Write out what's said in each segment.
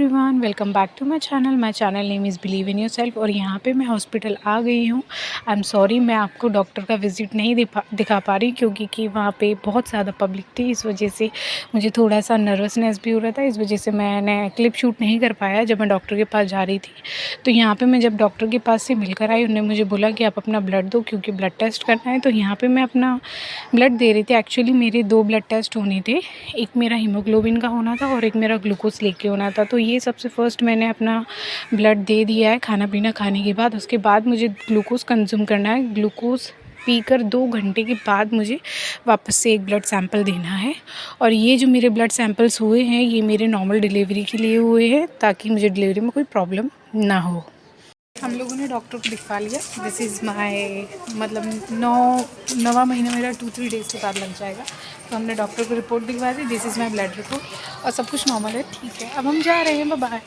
Everyone, welcome back to my channel. My channel name is believe in yourself. और यहाँ पे मैं hospital आ गई हूँ। आई एम सॉरी, मैं आपको डॉक्टर का विज़िट नहीं दिखा पा रही क्योंकि वहाँ पे बहुत ज़्यादा पब्लिक थी। इस वजह से मुझे थोड़ा सा नर्वसनेस भी हो रहा था। इस वजह से मैंने क्लिप शूट नहीं कर पाया जब मैं डॉक्टर के पास जा रही थी। तो यहाँ पर मैं जब डॉक्टर के पास से मिलकर आई, उन्होंने मुझे बोला कि आप अपना ब्लड दो क्योंकि ब्लड टेस्ट करना है। तो यहाँ पर मैं अपना ब्लड दे रही थी। एक्चुअली मेरे 2 ब्लड टेस्ट होने थे, एक मेरा हीमोग्लोबिन का होना था और एक मेरा ग्लूकोज लेके होना था। तो ये सबसे फ़र्स्ट मैंने अपना ब्लड दे दिया है खाना पीना खाने के बाद। उसके बाद मुझे ग्लूकोज़ कंज्यूम करना है। ग्लूकोज़ पीकर 2 घंटे के बाद मुझे वापस से एक ब्लड सैंपल देना है। और ये जो मेरे ब्लड सैंपल्स हुए हैं, ये मेरे नॉर्मल डिलीवरी के लिए हुए हैं ताकि मुझे डिलीवरी में कोई प्रॉब्लम ना हो। हम लोगों ने डॉक्टर को दिखवा लिया। दिस इज़ माय मतलब 9वां महीना मेरा 2-3 डेज़ के बाद लग जाएगा। तो हमने डॉक्टर को रिपोर्ट दिखवा दी। This is my blood report और सब कुछ नॉर्मल है, ठीक है। अब हम जा रहे हैं, बाय बाय।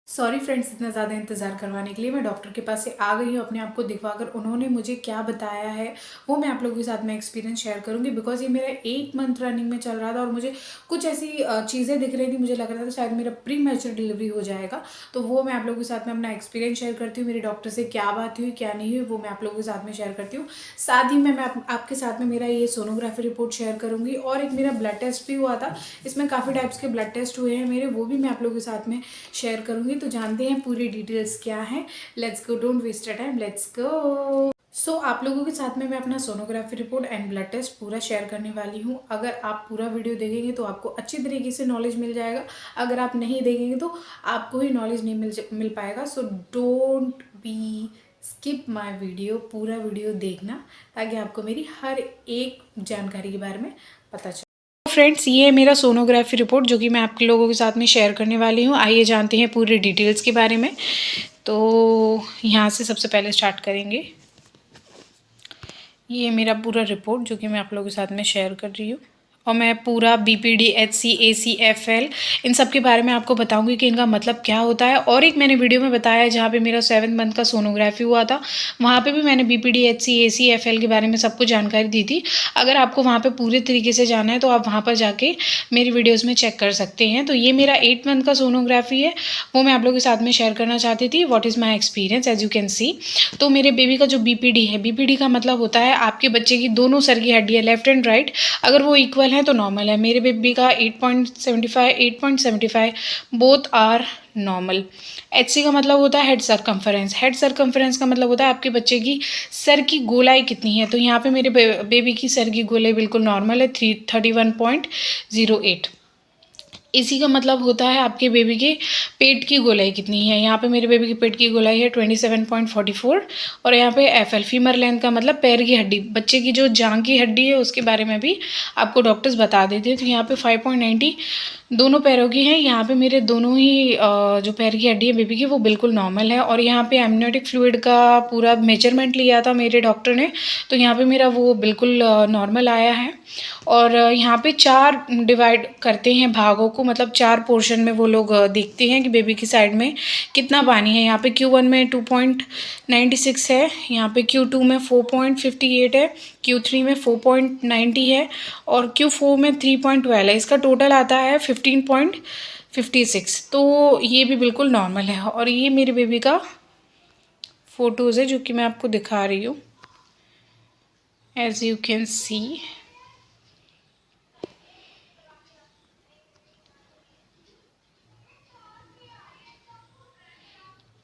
सॉरी फ्रेंड्स, इतना ज़्यादा इंतज़ार करवाने के लिए। मैं डॉक्टर के पास से आ गई हूँ अपने आप को दिखवाकर। उन्होंने मुझे क्या बताया है वो मैं आप लोगों के साथ में एक्सपीरियंस शेयर करूँगी। बिकॉज ये मेरा 8 मंथ रनिंग में चल रहा था और मुझे कुछ ऐसी चीज़ें दिख रही थी, मुझे लग रहा था शायद मेरा प्री मैच्योर डिलीवरी हो जाएगा। तो वो मैं आप लोगों के साथ में अपना एक्सपीरियंस शेयर करती हूँ। मेरे डॉक्टर से क्या बात हुई क्या नहीं हुई वो मैं आप लोगों के साथ में शेयर करती हूँ। साथ ही मैं आपके साथ में मेरा ये सोनोग्राफी रिपोर्ट शेयर करूँगी। और एक मेरा ब्लड टेस्ट भी हुआ था। इसमें काफ़ी टाइप्स के ब्लड टेस्ट हुए हैं मेरे, वो भी मैं आप लोगों के साथ में शेयर करूँगी। तो जानते हैं पूरी डिटेल्स क्या है। Let's go, don't waste a time, let's go. So आप लोगों के साथ में मैं अपना sonography report and blood test पूरा शेयर करने वाली हूँ। अगर आप पूरा वीडियो देखेंगे तो आपको अच्छी तरीके से नॉलेज मिल जाएगा। अगर आप नहीं देखेंगे तो आपको ही नॉलेज नहीं मिल पाएगा। So don't be skip my video, पूरा वीडियो देखना ताकि आपको मेरी हर एक जानकारी के बारे में पता चले। फ्रेंड्स, ये है मेरा सोनोग्राफी रिपोर्ट जो कि मैं आप लोगों के साथ में शेयर करने वाली हूँ। आइए जानते हैं पूरे डिटेल्स के बारे में। तो यहाँ से सबसे पहले स्टार्ट करेंगे। ये मेरा पूरा रिपोर्ट जो कि मैं आप लोगों के साथ में शेयर कर रही हूँ। और मैं पूरा BPD, HC, AC, FL इन सब के बारे में आपको बताऊंगी कि इनका मतलब क्या होता है। और एक मैंने वीडियो में बताया जहाँ पे मेरा 7 मंथ का सोनोग्राफी हुआ था, वहाँ पे भी मैंने BPD, HC, AC, FL के बारे में सब कुछ जानकारी दी थी। अगर आपको वहाँ पे पूरे तरीके से जाना है तो आप वहाँ पर जाके मेरी वीडियोज़ में चेक कर सकते हैं। तो ये मेरा 8 मंथ का सोनोग्राफी है, वो मैं आप लोगों के साथ में शेयर करना चाहती थी। What is my experience as you can see. तो मेरे बेबी का जो BPD है, BPD का मतलब होता है आपके बच्चे की दोनों सर की हड्डियाँ लेफ्ट एंड राइट अगर वो इक्वल है तो नॉर्मल है। मेरे बेबी का 8.75 बोथ आर नॉर्मल। HC का मतलब होता है हेड सरकम्फरेंस। हेड सरकम्फरेंस का मतलब होता है आपके बच्चे की सर की गोलाई कितनी है। तो यहाँ पे मेरे बेबी की सर की गोलाई बिल्कुल नॉर्मल है, 31.08। इसी का मतलब होता है आपके बेबी के पेट की गोलाई कितनी है। यहाँ पे मेरे बेबी के पेट की गोलाई है 27.44। और यहाँ पे FL फीमर लेंथ का मतलब पैर की हड्डी, बच्चे की जो जांघ की हड्डी है उसके बारे में भी आपको डॉक्टर्स बता देते हैं। तो यहाँ पे 5.90 दोनों पैरों की है। यहाँ पे मेरे दोनों ही जो पैर की हड्डी है बेबी की वो बिल्कुल नॉर्मल है। और यहाँ पे एमनियोटिक फ्लूइड का पूरा मेजरमेंट लिया था मेरे डॉक्टर ने, तो यहाँ पे मेरा वो बिल्कुल नॉर्मल आया है। और यहाँ पे 4 डिवाइड करते हैं भागों को, मतलब 4 पोर्शन में वो लोग देखते हैं कि बेबी की साइड में कितना पानी है। यहाँ पे Q1 में 2.96 है, यहाँ पे Q2 में 4.58 है, Q3 में 4.90 है और Q4 में 3.12 है। इसका टोटल आता है 15.56। तो ये भी बिल्कुल नॉर्मल है। और ये मेरे बेबी का फ़ोटोज़ है जो कि मैं आपको दिखा रही हूँ, एज यू कैन सी।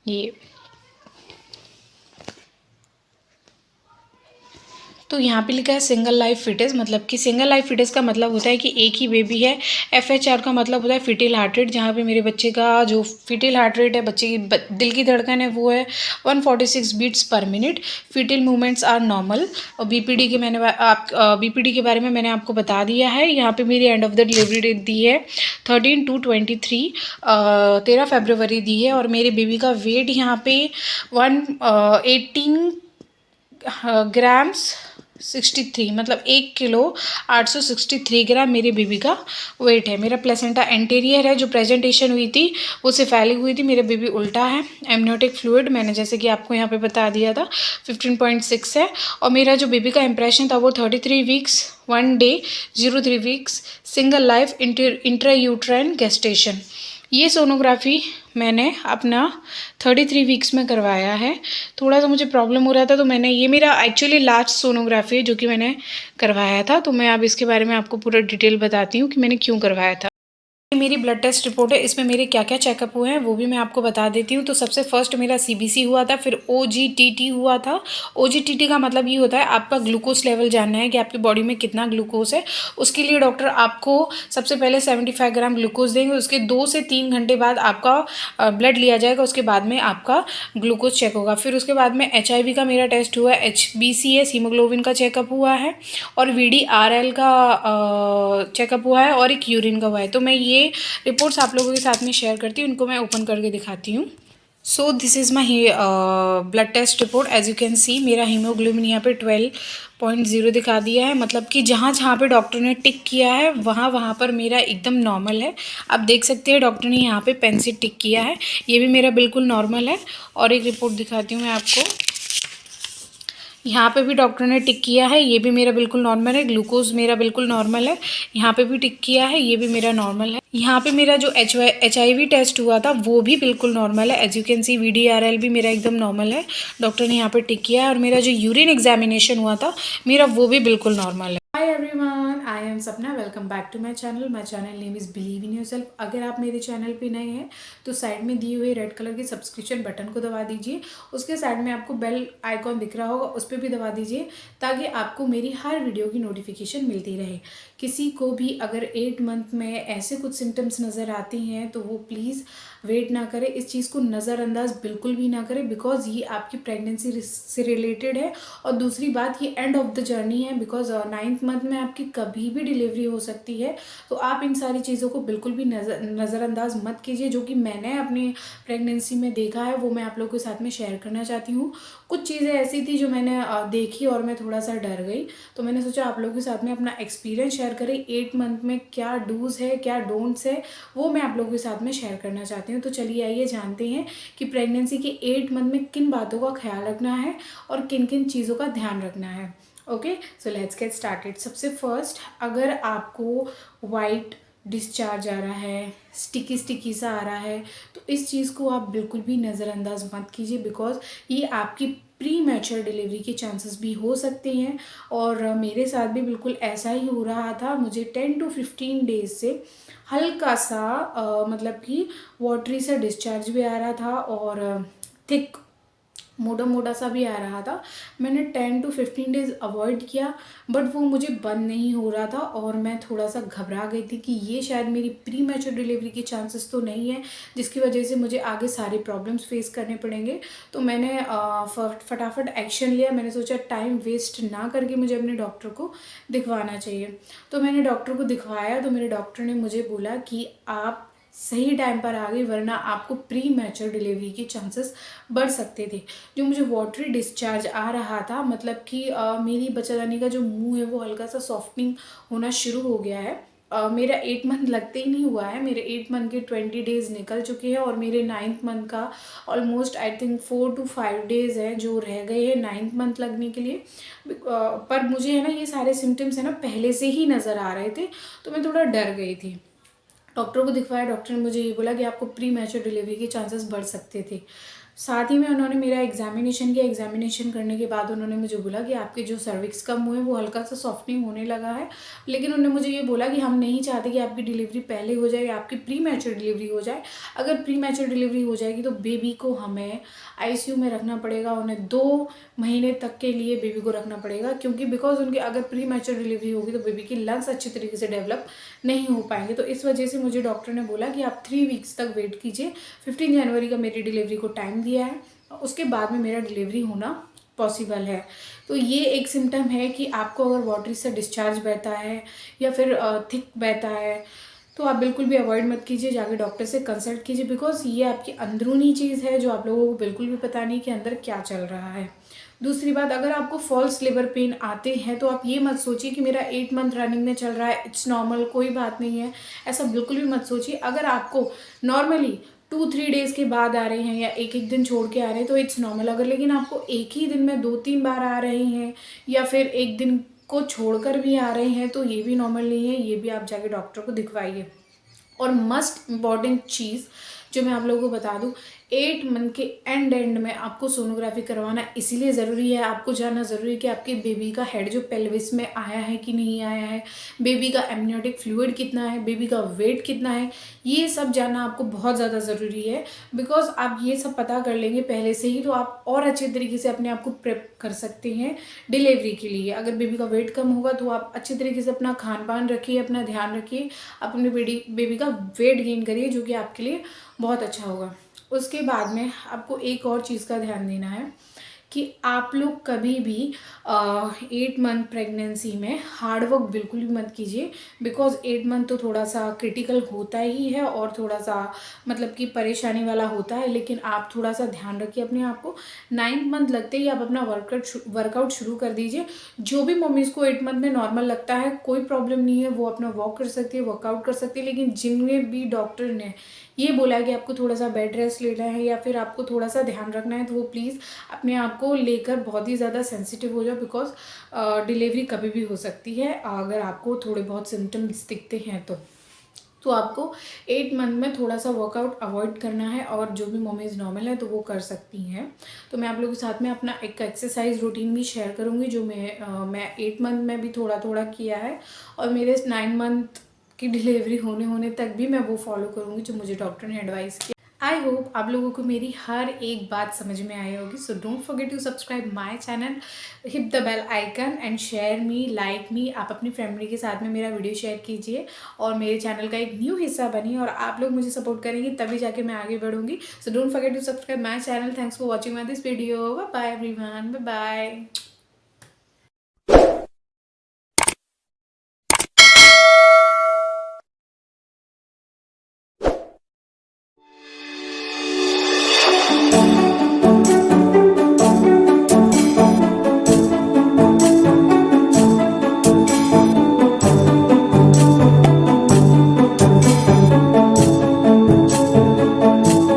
ये तो यहाँ पे लिखा है सिंगल लाइफ फिटेस, मतलब कि सिंगल लाइफ फिटेस का मतलब होता है कि एक ही बेबी है। FHR का मतलब होता है फिटिल हार्ट रेट, जहाँ पे मेरे बच्चे का जो फिटिल हार्ट रेट है, बच्चे की दिल की धड़कन है, वो है 146 beats per minute. Fetal movements are normal. और BPD के BPD के बारे में मैंने आपको बता दिया है। यहाँ पे मेरी end of the delivery date दी है 13/2/23, 13 फरवरी दी है। और मेरे बेबी का वेट यहाँ पे 118 ग्राम्स 63, मतलब 1 किलो 863 ग्राम मेरे बेबी का वेट है। मेरा प्लेसेंटा एंटीरियर है, जो प्रेजेंटेशन हुई थी वो सेफेलिक हुई थी। मेरा बेबी उल्टा है। एमनियोटिक फ्लूइड मैंने जैसे कि आपको यहाँ पे बता दिया था 15.6 है। और मेरा जो बेबी का इंप्रेशन था वो 33 weeks 1 day 03 weeks single life intra uterine gestation. ये सोनोग्राफ़ी मैंने अपना 33 वीक्स में करवाया है। थोड़ा सा मुझे प्रॉब्लम हो रहा था, तो मैंने ये मेरा एक्चुअली लास्ट सोनोग्राफ़ी है जो कि मैंने करवाया था। तो मैं अब इसके बारे में आपको पूरा डिटेल बताती हूँ कि मैंने क्यों करवाया था। ये मेरी ब्लड टेस्ट रिपोर्ट है, इसमें मेरे क्या क्या चेकअप हुए हैं वो भी मैं आपको बता देती हूँ। तो सबसे फर्स्ट मेरा सीबीसी हुआ था, फिर ओजीटीटी हुआ था। ओजीटीटी का मतलब ये होता है आपका ग्लूकोज लेवल जानना है कि आपकी बॉडी में कितना ग्लूकोज है। उसके लिए डॉक्टर आपको सबसे पहले 75 ग्राम ग्लूकोज देंगे, उसके 2 से 3 घंटे बाद आपका ब्लड लिया जाएगा, उसके बाद में आपका ग्लूकोज चेक होगा। फिर उसके बाद में HIV का मेरा टेस्ट हुआ है, HbCS हीमोग्लोबिन का चेकअप हुआ है, और VDRL का चेकअप हुआ है, और एक यूरिन का हुआ है। तो मैं ये रिपोर्ट्स आप लोगों के साथ में शेयर करती हूँ, इनको मैं ओपन करके दिखाती हूँ। So this is my blood test report. As you can see मेरा हीमोग्लोबिन यहाँ पे 12.0 दिखा दिया है, मतलब कि जहाँ जहाँ पे डॉक्टर ने टिक किया है वहाँ वहाँ पर मेरा एकदम नॉर्मल है। आप देख सकते हैं डॉक्टर ने यहाँ पे पेन से टिक किया है, ये भी मेरा बिल्कुल नॉर्मल है। और एक रिपोर्ट दिखाती हूँ मैं आपको, यहाँ पे भी डॉक्टर ने टिक किया है, ये भी मेरा बिल्कुल नॉर्मल है। ग्लूकोज मेरा बिल्कुल नॉर्मल है, यहाँ पे भी टिक किया है, ये भी मेरा नॉर्मल है। यहाँ पे मेरा जो HIV टेस्ट हुआ था वो भी बिल्कुल नॉर्मल है। As you can see VDRL भी मेरा एकदम नॉर्मल है, डॉक्टर ने यहाँ पे टिक किया है। और मेरा जो यूरिन एग्जामिनेशन हुआ था मेरा वो भी बिल्कुल नॉर्मल है। Hi everyone, I am Sapna, welcome back to my channel. My channel name is believe in yourself. अगर आप मेरे चैनल पे नए हैं तो साइड में दिए हुए रेड कलर के सब्सक्रिप्शन बटन को दबा दीजिए, उसके साइड में आपको बेल आइकॉन दिख रहा होगा, उस पर भी दबा दीजिए, ताकि आपको मेरी हर वीडियो की नोटिफिकेशन मिलती रहे। किसी को भी अगर 8 मंथ में ऐसे कुछ सिम्टम्स नज़र आते हैं तो वो प्लीज़ वेट ना करें, इस चीज़ को नज़रअंदाज बिल्कुल भी ना करें, बिकॉज ये आपकी प्रेगनेंसी से रिलेटेड है। और दूसरी बात, ये एंड ऑफ द जर्नी है, बिकॉज 9th मंथ में आपकी कभी भी डिलीवरी हो सकती है। तो आप इन सारी चीज़ों को बिल्कुल भी नज़रअंदाज मत कीजिए। जो कि मैंने अपनी प्रेगनेंसी में देखा है वो मैं आप लोगों के साथ में शेयर करना चाहती हूँ। कुछ चीज़ें ऐसी थी जो मैंने देखी और मैं थोड़ा सा डर गई, तो मैंने सोचा आप लोगों के साथ में अपना एक्सपीरियंस शेयर करें। 8 मंथ में क्या डूज़ है, क्या डोंट्स है, वो मैं आप लोगों के साथ में शेयर करना चाहती हूँ। तो चलिए आइए जानते हैं कि प्रेगनेंसी के 8 मंथ में किन बातों का ख्याल रखना है और किन किन चीज़ों का ध्यान रखना है। Okay, so let's get started. सबसे फर्स्ट, अगर आपको वाइट डिस्चार्ज आ रहा है, स्टिकी स्टिकी सा आ रहा है, तो इस चीज़ को आप बिल्कुल भी नज़रअंदाज मत कीजिए, बिकॉज ये आपकी प्री मैच्योर डिलीवरी के चांसेस भी हो सकते हैं। और मेरे साथ भी बिल्कुल ऐसा ही हो रहा था। मुझे 10 to 15 डेज से हल्का सा मतलब कि वाटरी सा डिस्चार्ज भी आ रहा था, और थिक मोटा मोटा सा भी आ रहा था। मैंने 10 to 15 डेज़ अवॉइड किया, बट वो मुझे बंद नहीं हो रहा था, और मैं थोड़ा सा घबरा गई थी कि ये शायद मेरी प्री मैच्योर डिलीवरी के चांसेस तो नहीं है, जिसकी वजह से मुझे आगे सारे प्रॉब्लम्स फेस करने पड़ेंगे। तो मैंने फटाफट एक्शन लिया। मैंने सोचा टाइम वेस्ट ना करके मुझे अपने डॉक्टर को दिखवाना चाहिए। तो मैंने डॉक्टर को दिखवाया, तो मेरे डॉक्टर ने मुझे बोला कि आप सही टाइम पर आ गई, वरना आपको प्री मैच्योर डिलीवरी के चांसेस बढ़ सकते थे। जो मुझे वाटरी डिस्चार्ज आ रहा था, मतलब कि मेरी बच्चादानी का जो मुंह है वो हल्का सा सॉफ्टनिंग होना शुरू हो गया है। मेरा 8 मंथ लगते ही नहीं हुआ है, मेरे 8 मंथ के 20 डेज़ निकल चुके हैं, और मेरे 9th मंथ का almost I think 4 to 5 days हैं जो रह गए हैं 9th मंथ लगने के लिए। पर मुझे है ना, ये सारे सिम्टम्स है ना पहले से ही नज़र आ रहे थे, तो मैं थोड़ा डर गई थी। डॉक्टर को दिखवाया, डॉक्टर ने मुझे ये बोला कि आपको प्री मैच्योर डिलीवरी के चांसेस बढ़ सकते थे। साथ ही में उन्होंने मेरा एग्जामिनेशन किया। एग्जामिनेशन करने के बाद उन्होंने मुझे बोला कि आपके जो सर्विक्स का मुंह है वो हल्का सा सॉफ्टनिंग होने लगा है, लेकिन उन्होंने मुझे ये बोला कि हम नहीं चाहते कि आपकी डिलीवरी पहले हो जाए, आपकी प्री मैच्योर डिलीवरी हो जाए। अगर प्री मैच्योर डिलीवरी हो जाएगी तो बेबी को हमें ICU में रखना पड़ेगा, उन्हें 2 महीने तक के लिए बेबी को रखना पड़ेगा, क्योंकि बिकॉज उनकी अगर प्री मैच्योर डिलीवरी होगी तो बेबी की लंग्स अच्छी तरीके से डेवलप नहीं हो पाएंगे। तो इस वजह से मुझे डॉक्टर ने बोला कि आप 3 वीक्स तक वेट कीजिए। 15 जनवरी का मेरी डिलीवरी को टाइम दिया है, उसके बाद में मेरा डिलीवरी होना पॉसिबल है। तो ये एक सिम्टम है कि आपको अगर वाटरी से डिस्चार्ज बहता है या फिर थिक बहता है, तो आप बिल्कुल भी अवॉइड मत कीजिए, जाके डॉक्टर से कंसल्ट कीजिए, बिकॉज ये आपकी अंदरूनी चीज़ है जो आप लोगों को बिल्कुल भी पता नहीं कि अंदर क्या चल रहा है। दूसरी बात, अगर आपको फॉल्स लेबर पेन आते हैं तो आप ये मत सोचिए कि मेरा 8 मंथ रनिंग में चल रहा है, इट्स नॉर्मल, कोई बात नहीं है, ऐसा बिल्कुल भी मत सोचिए। अगर आपको नॉर्मली 2-3 डेज़ के बाद आ रहे हैं या एक एक दिन छोड़ के आ रहे हैं तो इट्स नॉर्मल। अगर लेकिन आपको एक ही दिन में 2-3 बार आ रहे हैं या फिर एक दिन को छोड़कर भी आ रहे हैं तो ये भी नॉर्मल नहीं है, ये भी आप जाके डॉक्टर को दिखवाइए। और मस्ट इम्पॉर्टेंट चीज़ जो मैं आप लोगों को बता दूं, 8 मंथ के एंड में आपको सोनोग्राफी करवाना इसीलिए ज़रूरी है, आपको जानना ज़रूरी है कि आपके बेबी का हेड जो पेल्विस में आया है कि नहीं आया है, बेबी का एमनियोटिक फ्लूइड कितना है, बेबी का वेट कितना है, ये सब जानना आपको बहुत ज़्यादा ज़रूरी है। बिकॉज आप ये सब पता कर लेंगे पहले से ही तो आप और अच्छे तरीके से अपने आप को प्रेप कर सकते हैं डिलीवरी के लिए। अगर बेबी का वेट कम होगा तो आप अच्छे तरीके से अपना खान पान रखिए, अपना ध्यान रखिए, अपने बेबी का वेट गेन करिए, जो कि आपके लिए बहुत अच्छा होगा। उसके बाद में आपको एक और चीज़ का ध्यान देना है कि आप लोग कभी भी 8 मंथ प्रेगनेंसी में हार्ड वर्क बिल्कुल भी मत कीजिए। बिकॉज 8 मंथ तो थोड़ा सा क्रिटिकल होता ही है और थोड़ा सा मतलब कि परेशानी वाला होता है, लेकिन आप थोड़ा सा ध्यान रखिए अपने आप को। 9th मंथ लगते ही आप अपना वर्कआउट शुरू कर दीजिए। जो भी मम्मीज़ को 8 मंथ में नॉर्मल लगता है कोई प्रॉब्लम नहीं है, वो अपना वॉक कर सकती है, वर्कआउट कर सकती है। लेकिन जिनमें भी डॉक्टर ने ये बोला है कि आपको थोड़ा सा बेड रेस्ट लेना है या फिर आपको थोड़ा सा ध्यान रखना है, तो वो प्लीज़ अपने आप को लेकर बहुत ही ज़्यादा सेंसिटिव हो जाओ। बिकॉज डिलीवरी कभी भी हो सकती है अगर आपको थोड़े बहुत सिम्टम्स दिखते हैं तो आपको 8 मंथ में थोड़ा सा वर्कआउट अवॉइड करना है। और जो भी मम्मीज़ नॉर्मल है तो वो कर सकती हैं। तो मैं आप लोगों के साथ में अपना एक एक्सरसाइज रूटीन भी शेयर करूँगी जो मैं 8 मंथ में भी थोड़ा थोड़ा किया है और मेरे 9 मंथ की डिलीवरी होने तक भी मैं वो फॉलो करूँगी जो मुझे डॉक्टर ने एडवाइस किया। आई होप आप लोगों को मेरी हर एक बात समझ में आई होगी। So don't forget to subscribe my channel, hit the bell icon and share me, like me. आप अपनी फैमिली के साथ में मेरा वीडियो शेयर कीजिए और मेरे चैनल का एक न्यू हिस्सा बनिए और आप लोग मुझे सपोर्ट करेंगे तभी जाके मैं आगे बढ़ूंगी। So don't forget to subscribe my channel. Thanks for watching my this video. Bye bye everyone, bye bye.